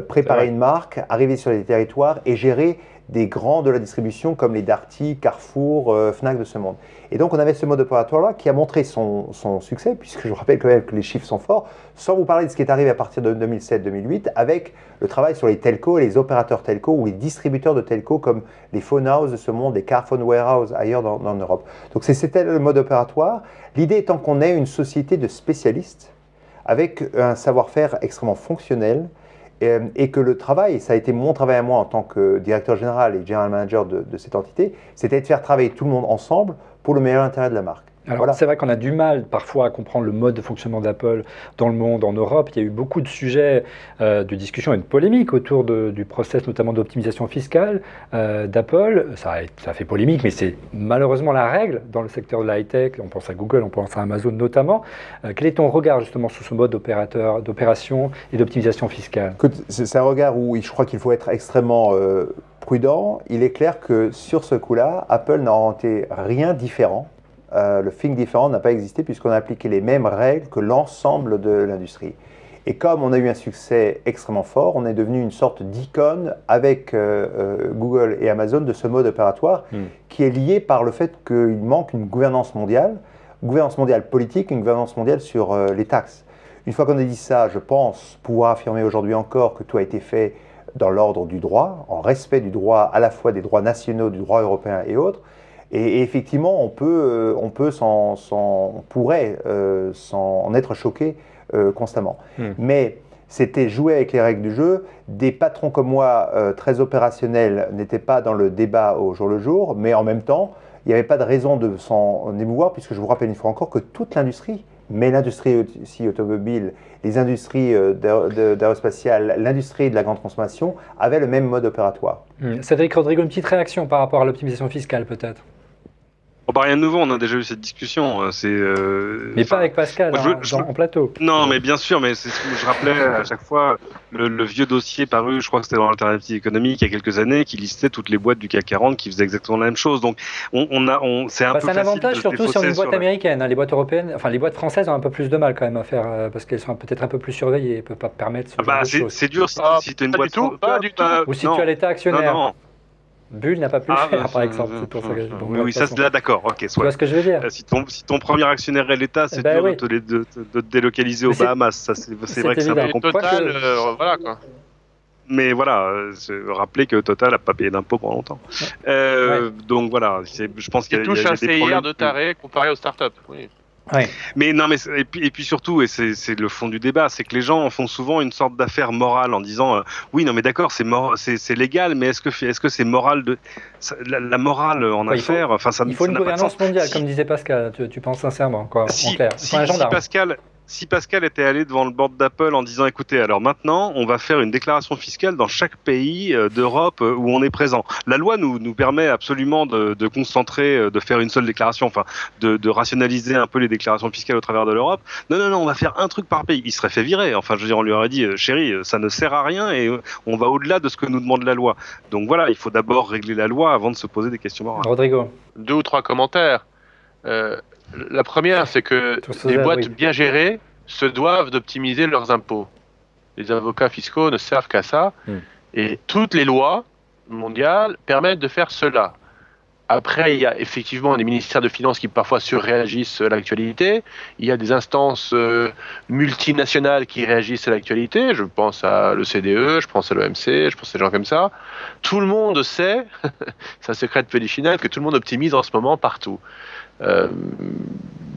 préparer une marque, arriver sur les territoires et gérer des grands de la distribution comme les Darty, Carrefour, Fnac de ce monde. Et donc on avait ce mode opératoire-là qui a montré son succès, puisque je vous rappelle quand même que les chiffres sont forts, sans vous parler de ce qui est arrivé à partir de 2007-2008 avec le travail sur les telcos et les opérateurs telcos ou les distributeurs de telcos comme les Phone House de ce monde, les Carphone Warehouse ailleurs dans l'Europe. Donc c'était le mode opératoire. L'idée étant qu'on ait une société de spécialistes avec un savoir-faire extrêmement fonctionnel, et que le travail, ça a été mon travail à moi en tant que directeur général et general manager de cette entité, c'était de faire travailler tout le monde ensemble pour le meilleur intérêt de la marque. Alors voilà. C'est vrai qu'on a du mal parfois à comprendre le mode de fonctionnement d'Apple dans le monde, en Europe. Il y a eu beaucoup de sujets de discussion et de polémique autour du process notamment d'optimisation fiscale d'Apple. Ça a fait polémique, mais c'est malheureusement la règle dans le secteur de la high-tech. On pense à Google, on pense à Amazon notamment. Quel est ton regard justement sur ce mode d'opération et d'optimisation fiscale? Écoute, c'est un regard où je crois qu'il faut être extrêmement prudent. Il est clair que sur ce coup-là, Apple n'a inventé rien différent. Le think différent n'a pas existé puisqu'on a appliqué les mêmes règles que l'ensemble de l'industrie. Et comme on a eu un succès extrêmement fort, on est devenu une sorte d'icône avec Google et Amazon de ce mode opératoire qui est lié par le fait qu'il manque une gouvernance mondiale politique, une gouvernance mondiale sur les taxes. Une fois qu'on a dit ça, je pense pouvoir affirmer aujourd'hui encore que tout a été fait dans l'ordre du droit, en respect du droit, à la fois des droits nationaux, du droit européen et autres. Et effectivement, on pourrait s'en être choqué constamment. Mais c'était jouer avec les règles du jeu. Des patrons comme moi, très opérationnels, n'étaient pas dans le débat au jour le jour, mais en même temps, il n'y avait pas de raison de s'en émouvoir, puisque je vous rappelle une fois encore que toute l'industrie, mais l'industrie aussi automobile, les industries d'aérospatiale, l'industrie de la grande consommation, avaient le même mode opératoire. Cédric Rodrigo, une petite réaction par rapport à l'optimisation fiscale peut-être? Oh, bah, rien de nouveau, on a déjà eu cette discussion. Mais pas avec Pascal, en plateau. Non, mais bien sûr, mais c'est ce que je rappelais à chaque fois, le vieux dossier paru, je crois que c'était dans l'Alternative économique il y a quelques années, qui listait toutes les boîtes du CAC 40 qui faisaient exactement la même chose. Donc, c'est un peu facile. C'est un avantage de surtout sur une boîte américaine. Les boîtes européennes, enfin les boîtes françaises ont un peu plus de mal quand même à faire, parce qu'elles sont peut-être un peu plus surveillées et ne peuvent pas permettre ce genre de choses. C'est dur si tu as une boîte. Pas du tout. Ou si tu as l'état actionnaire. Non. Bull n'a pas pu le faire, par exemple. C'est pour ça que oui, ça c'est là, d'accord. Ok, tu vois ce que je veux dire? Si ton premier actionnaire est l'État, c'est dur de te délocaliser aux Bahamas. Ça, c'est vrai que c'est un peu compliqué. Total, voilà quoi. Mais voilà, rappelez que Total n'a pas payé d'impôts pendant longtemps. Donc voilà, je pense qu'il y a des problèmes. Il touche un CIR de taré comparé aux startups. Oui. Ouais. Mais non, mais et puis surtout, et c'est le fond du débat, c'est que les gens en font souvent une sorte d'affaire morale en disant oui, non, mais d'accord, c'est légal, mais est-ce que c'est moral la morale en affaires, enfin ça. Il faut une gouvernance mondiale, comme disait Pascal. Tu penses sincèrement, quoi, en clair. Si Pascal était allé devant le board d'Apple en disant écoutez, alors maintenant on va faire une déclaration fiscale dans chaque pays d'Europe où on est présent. La loi nous permet absolument de concentrer, de faire une seule déclaration, enfin de rationaliser un peu les déclarations fiscales au travers de l'Europe. Non, on va faire un truc par pays. Il serait fait virer. Enfin, je veux dire, on lui aurait dit chérie, ça ne sert à rien et on va au-delà de ce que nous demande la loi. Donc voilà, il faut d'abord régler la loi avant de se poser des questions morales. Rodrigo. 2 ou 3 commentaires. La première, c'est que les boîtes bien gérées se doivent d'optimiser leurs impôts. Les avocats fiscaux ne servent qu'à ça. Et toutes les lois mondiales permettent de faire cela. Après, il y a effectivement des ministères de finances qui parfois surréagissent à l'actualité. Il y a des instances multinationales qui réagissent à l'actualité. Je pense à l'OCDE, je pense à l'OMC, je pense à des gens comme ça. Tout le monde sait, c'est un secret de polichinelle, que tout le monde optimise en ce moment partout.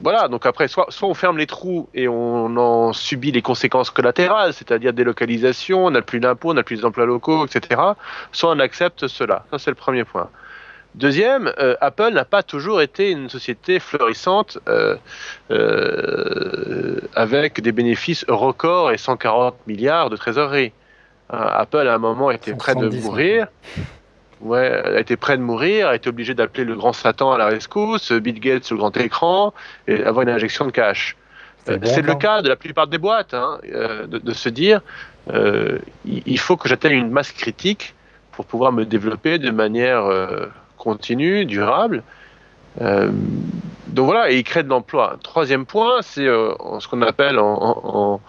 Voilà, donc après, soit on ferme les trous et on en subit les conséquences collatérales, c'est-à-dire délocalisation, on n'a plus d'impôts, on n'a plus d'emplois locaux, etc. Soit on accepte cela. Ça, c'est le premier point. Deuxième, Apple n'a pas toujours été une société florissante avec des bénéfices records et 140 milliards de trésorerie. Apple, à un moment, était près de mourir. Ouais, elle a été près de mourir, a été obligée d'appeler le grand Satan à la rescousse, Bill Gates sur le grand écran, et avoir une injection de cash. C'est le cas de la plupart des boîtes, de se dire il faut que j'atteigne une masse critique pour pouvoir me développer de manière continue, durable. Donc voilà, et il crée de l'emploi. Troisième point, c'est ce qu'on appelle en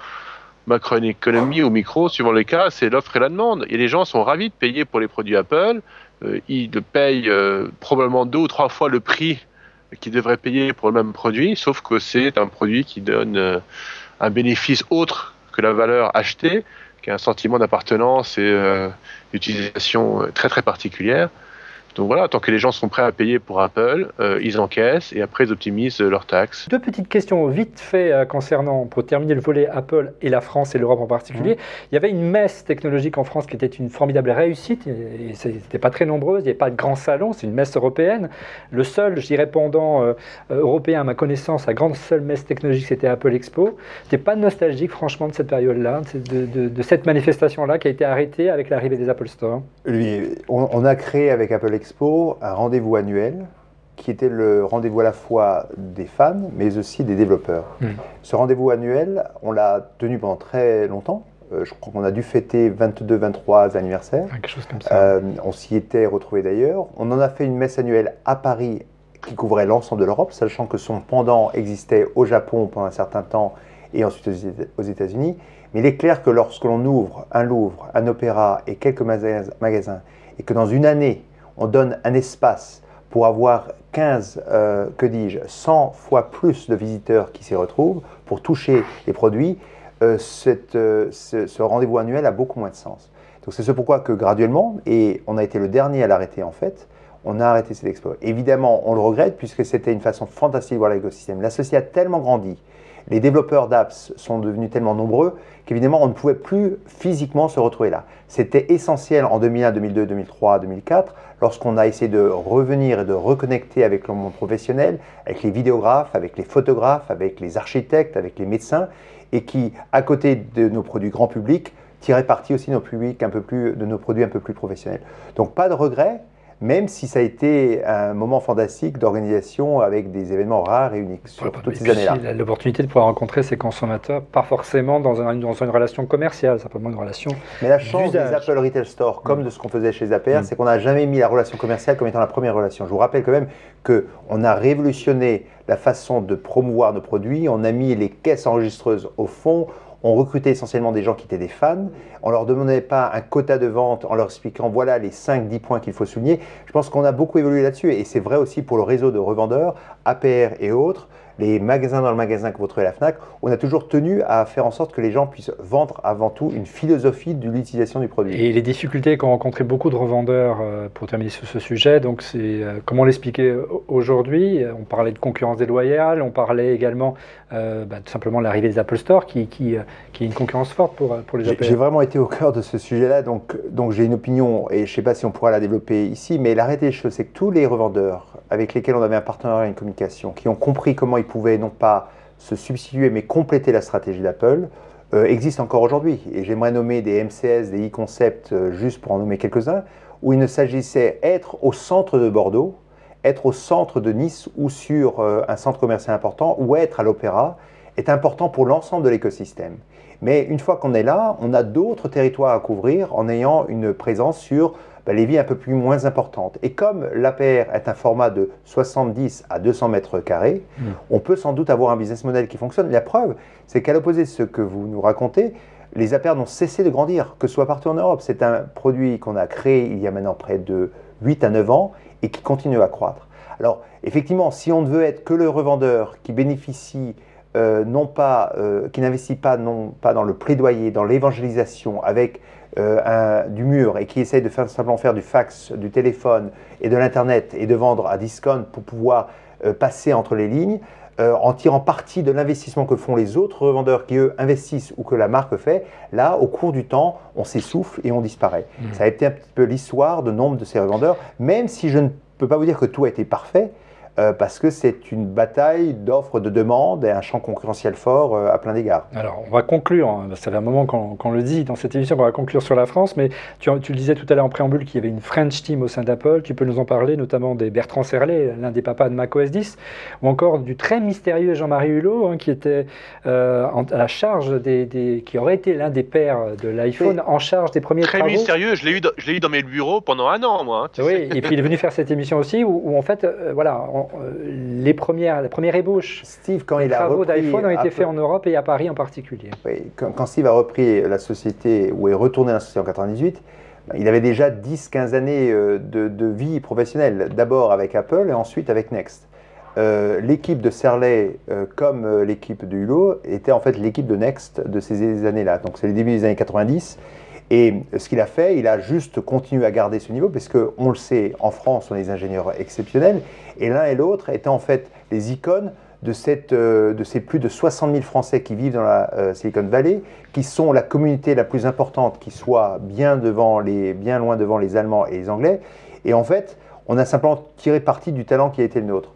macroéconomie ou micro, suivant les cas, c'est l'offre et la demande. Et les gens sont ravis de payer pour les produits Apple. Ils payent probablement 2 ou 3 fois le prix qu'ils devraient payer pour le même produit, sauf que c'est un produit qui donne un bénéfice autre que la valeur achetée, qui a un sentiment d'appartenance et d'utilisation très très particulière. Donc voilà, tant que les gens sont prêts à payer pour Apple, ils encaissent et après ils optimisent leurs taxes. 2 petites questions vite fait concernant, pour terminer le volet Apple et la France et l'Europe en particulier. Il y avait une messe technologique en France qui était une formidable réussite, et c'était pas très nombreuse, il n'y avait pas de grand salon, c'est une messe européenne. Le seul, je dirais, pendant européen à ma connaissance, la grande seule messe technologique, c'était Apple Expo. T'es pas nostalgique franchement de cette période-là, de cette manifestation-là qui a été arrêtée avec l'arrivée des Apple Store? On a créé avec Apple Expo un rendez-vous annuel qui était le rendez-vous à la fois des fans mais aussi des développeurs. Ce rendez-vous annuel, on l'a tenu pendant très longtemps. Je crois qu'on a dû fêter 22-23 anniversaires. Quelque chose comme ça. On s'y était retrouvés d'ailleurs. On en a fait une messe annuelle à Paris qui couvrait l'ensemble de l'Europe, sachant que son pendant existait au Japon pendant un certain temps et ensuite aux États-Unis. Mais il est clair que lorsque l'on ouvre un Louvre, un Opéra et quelques magasins, et que dans une année, on donne un espace pour avoir 100 fois plus de visiteurs qui s'y retrouvent, pour toucher les produits, ce rendez-vous annuel a beaucoup moins de sens. Donc c'est ce pourquoi que graduellement, et on a été le dernier à l'arrêter en fait, on a arrêté cette expo. Évidemment, on le regrette puisque c'était une façon fantastique de voir l'écosystème. La société a tellement grandi, les développeurs d'apps sont devenus tellement nombreux qu'évidemment, on ne pouvait plus physiquement se retrouver là. C'était essentiel en 2001, 2002, 2003, 2004, lorsqu'on a essayé de revenir et de reconnecter avec le monde professionnel, avec les vidéographes, avec les photographes, avec les architectes, avec les médecins, et qui, à côté de nos produits grand public, tiraient parti aussi de nos produits un peu plus professionnels. Donc pas de regret, même si ça a été un moment fantastique d'organisation avec des événements rares et uniques sur toutes ces années-là. L'opportunité de pouvoir rencontrer ces consommateurs, pas forcément dans une relation commerciale, simplement une relation Mais la chance des Apple Retail Store, comme de ce qu'on faisait chez APR, c'est qu'on n'a jamais mis la relation commerciale comme étant la première relation. Je vous rappelle quand même qu'on a révolutionné la façon de promouvoir nos produits, on a mis les caisses enregistreuses au fond, on recrutait essentiellement des gens qui étaient des fans. On ne leur demandait pas un quota de vente en leur expliquant voilà les 5-10 points qu'il faut souligner. Je pense qu'on a beaucoup évolué là-dessus et c'est vrai aussi pour le réseau de revendeurs, APR et autres, les magasins dans le magasin que vous trouvez à la FNAC. On a toujours tenu à faire en sorte que les gens puissent vendre avant tout une philosophie de l'utilisation du produit. Et les difficultés qu'ont rencontré beaucoup de revendeurs pour terminer sur ce sujet, donc c'est comment l'expliquer aujourd'hui. On parlait de concurrence déloyale, on parlait également tout simplement de l'arrivée des Apple Store qui est une concurrence forte pour les APR. J'ai vraiment été au cœur de ce sujet-là, donc j'ai une opinion et je ne sais pas si on pourra la développer ici, mais la réalité des choses, c'est que tous les revendeurs avec lesquels on avait un partenariat et une communication, qui ont compris comment ils pouvaient non pas se substituer mais compléter la stratégie d'Apple, existent encore aujourd'hui. Et j'aimerais nommer des MCS, des e-concepts, juste pour en nommer quelques-uns, où il ne s'agissait être au centre de Bordeaux, être au centre de Nice ou sur un centre commercial important, ou être à l'Opéra, est important pour l'ensemble de l'écosystème. Mais une fois qu'on est là, on a d'autres territoires à couvrir en ayant une présence sur les villes un peu plus moins importantes. Et comme l'APR est un format de 70 à 200 mètres carrés, on peut sans doute avoir un business model qui fonctionne. La preuve, c'est qu'à l'opposé de ce que vous nous racontez, les APR n'ont cessé de grandir, que ce soit partout en Europe. C'est un produit qu'on a créé il y a maintenant près de 8 à 9 ans et qui continue à croître. Alors, effectivement, si on ne veut être que le revendeur qui bénéficie qui n'investit pas dans le plaidoyer, dans l'évangélisation avec du mur et qui essaye de simplement faire du fax, du téléphone et de l'internet et de vendre à discount pour pouvoir passer entre les lignes, en tirant parti de l'investissement que font les autres revendeurs qui eux investissent ou que la marque fait, là au cours du temps on s'essouffle et on disparaît. Ça a été un petit peu l'histoire de nombre de ces revendeurs, même si je ne peux pas vous dire que tout a été parfait, parce que c'est une bataille d'offres, de demandes et un champ concurrentiel fort à plein d'égards. Alors, on va conclure, hein, ça fait un moment qu'on le dit dans cette émission, qu'on va conclure sur la France, mais tu le disais tout à l'heure en préambule qu'il y avait une French team au sein d'Apple. Tu peux nous en parler, notamment des Bertrand Serlet, l'un des papas de macOS 10, ou encore du très mystérieux Jean-Marie Hulot, hein, qui était à la charge qui aurait été l'un des pères de l'iPhone, en charge des premiers travaux. Très mystérieux, je l'ai eu dans mes bureaux pendant un an, moi. Hein, oui, et puis il est venu faire cette émission aussi, où en fait, la première ébauche Steve, quand il a travaux repris d'iPhone ont été Apple, faits en Europe et à Paris en particulier. Oui, quand Steve a repris la société, ou est retourné à la société en 98, il avait déjà 10-15 années de vie professionnelle, d'abord avec Apple et ensuite avec Next. L'équipe de Serlet, comme l'équipe de Hulot, était en fait l'équipe de Next de ces années-là. Donc c'est le début des années 90. Et ce qu'il a fait, il a juste continué à garder ce niveau, parce qu'on le sait, en France, on a des ingénieurs exceptionnels, et l'un et l'autre étaient en fait les icônes de ces plus de 60 000 Français qui vivent dans la Silicon Valley, qui sont la communauté la plus importante, qui soit bien loin devant les Allemands et les Anglais. Et en fait, on a simplement tiré parti du talent qui a été le nôtre.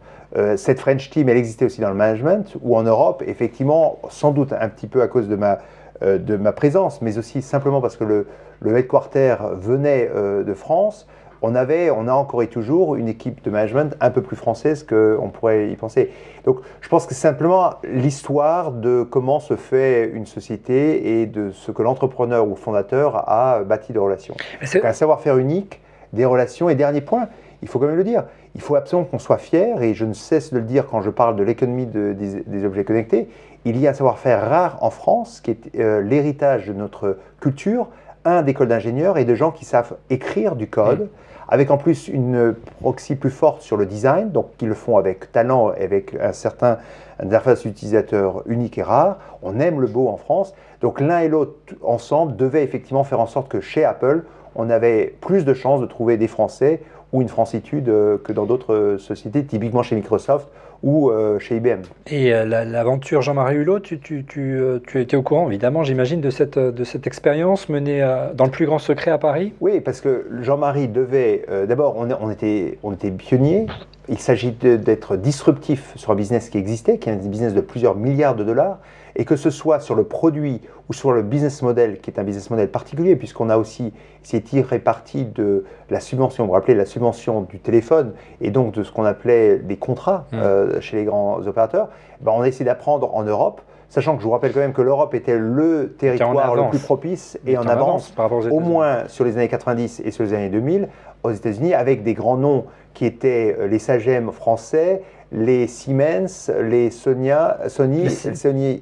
Cette French team, elle existait aussi dans le management, ou en Europe, effectivement, sans doute un petit peu à cause de ma présence, mais aussi simplement parce que le headquarter venait de France. On a encore et toujours une équipe de management un peu plus française qu'on pourrait y penser. Donc je pense que c'est simplement l'histoire de comment se fait une société et de ce que l'entrepreneur ou le fondateur a bâti de relations. C'est un savoir-faire unique, des relations. Et dernier point, il faut quand même le dire, il faut absolument qu'on soit fier, et je ne cesse de le dire quand je parle de l'économie des objets connectés. Il y a un savoir-faire rare en France qui est l'héritage de notre culture, d'écoles d'ingénieurs et de gens qui savent écrire du code, avec en plus une proxy plus forte sur le design, donc qui le font avec talent et avec un certain interface utilisateur unique et rare. On aime le beau en France, donc l'un et l'autre ensemble devaient effectivement faire en sorte que chez Apple, on avait plus de chances de trouver des Français ou une francitude que dans d'autres sociétés, typiquement chez Microsoft ou chez IBM. Et l'aventure Jean-Marie Hulot, tu étais au courant, évidemment, j'imagine, de cette expérience menée dans le plus grand secret à Paris? Oui, parce que Jean-Marie devait... D'abord, on était pionniers. Il s'agit d'être disruptif sur un business qui existait, qui est un business de plusieurs milliards de dollars, et que ce soit sur le produit ou sur le business model, qui est un business model particulier, puisqu'on a aussi essayé de tirer parti de la subvention, vous vous rappelez, la subvention du téléphone, et donc de ce qu'on appelait des contrats chez les grands opérateurs. Ben, on a essayé d'apprendre en Europe, sachant que je vous rappelle quand même que l'Europe était le territoire le plus propice et en avance, par rapport aux au moins sur les années 90 et sur les années 2000, aux États-Unis, avec des grands noms qui étaient les Sagem français, les Siemens, les Sony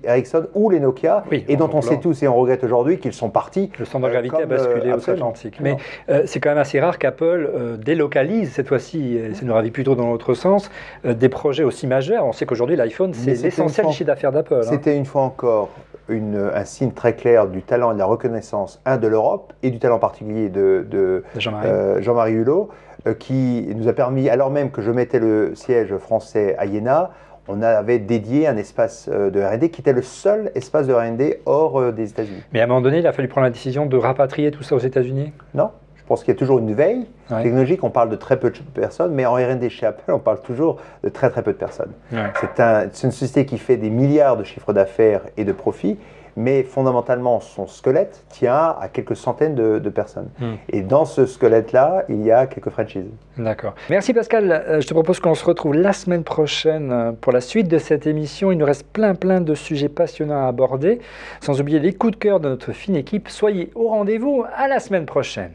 Ericsson ou les Nokia, oui, et dont on sait tous et on regrette aujourd'hui qu'ils sont partis. Le centre de gravité a basculé outre-Atlantique. Mais c'est quand même assez rare qu'Apple délocalise cette fois-ci, et ça nous ravit plutôt dans l'autre sens, des projets aussi majeurs. On sait qu'aujourd'hui l'iPhone, c'est l'essentiel du chiffre d'affaires d'Apple. C'était une fois encore un signe très clair du talent et de la reconnaissance de l'Europe et du talent particulier de Jean-Marie Hulot, qui nous a permis, alors même que je mettais le siège français à Iéna, on avait dédié un espace de R&D qui était le seul espace de R&D hors des États-Unis. Mais à un moment donné, il a fallu prendre la décision de rapatrier tout ça aux États-Unis? Non, je pense qu'il y a toujours une veille technologique. On parle de très peu de personnes, mais en R&D chez Apple, on parle toujours de très très peu de personnes. C'est une société qui fait des milliards de chiffres d'affaires et de profits, mais fondamentalement, son squelette tient à quelques centaines de personnes. Et dans ce squelette-là, il y a quelques franchises. D'accord. Merci Pascal. Je te propose qu'on se retrouve la semaine prochaine pour la suite de cette émission. Il nous reste plein de sujets passionnants à aborder, sans oublier les coups de cœur de notre fine équipe. Soyez au rendez-vous. À la semaine prochaine.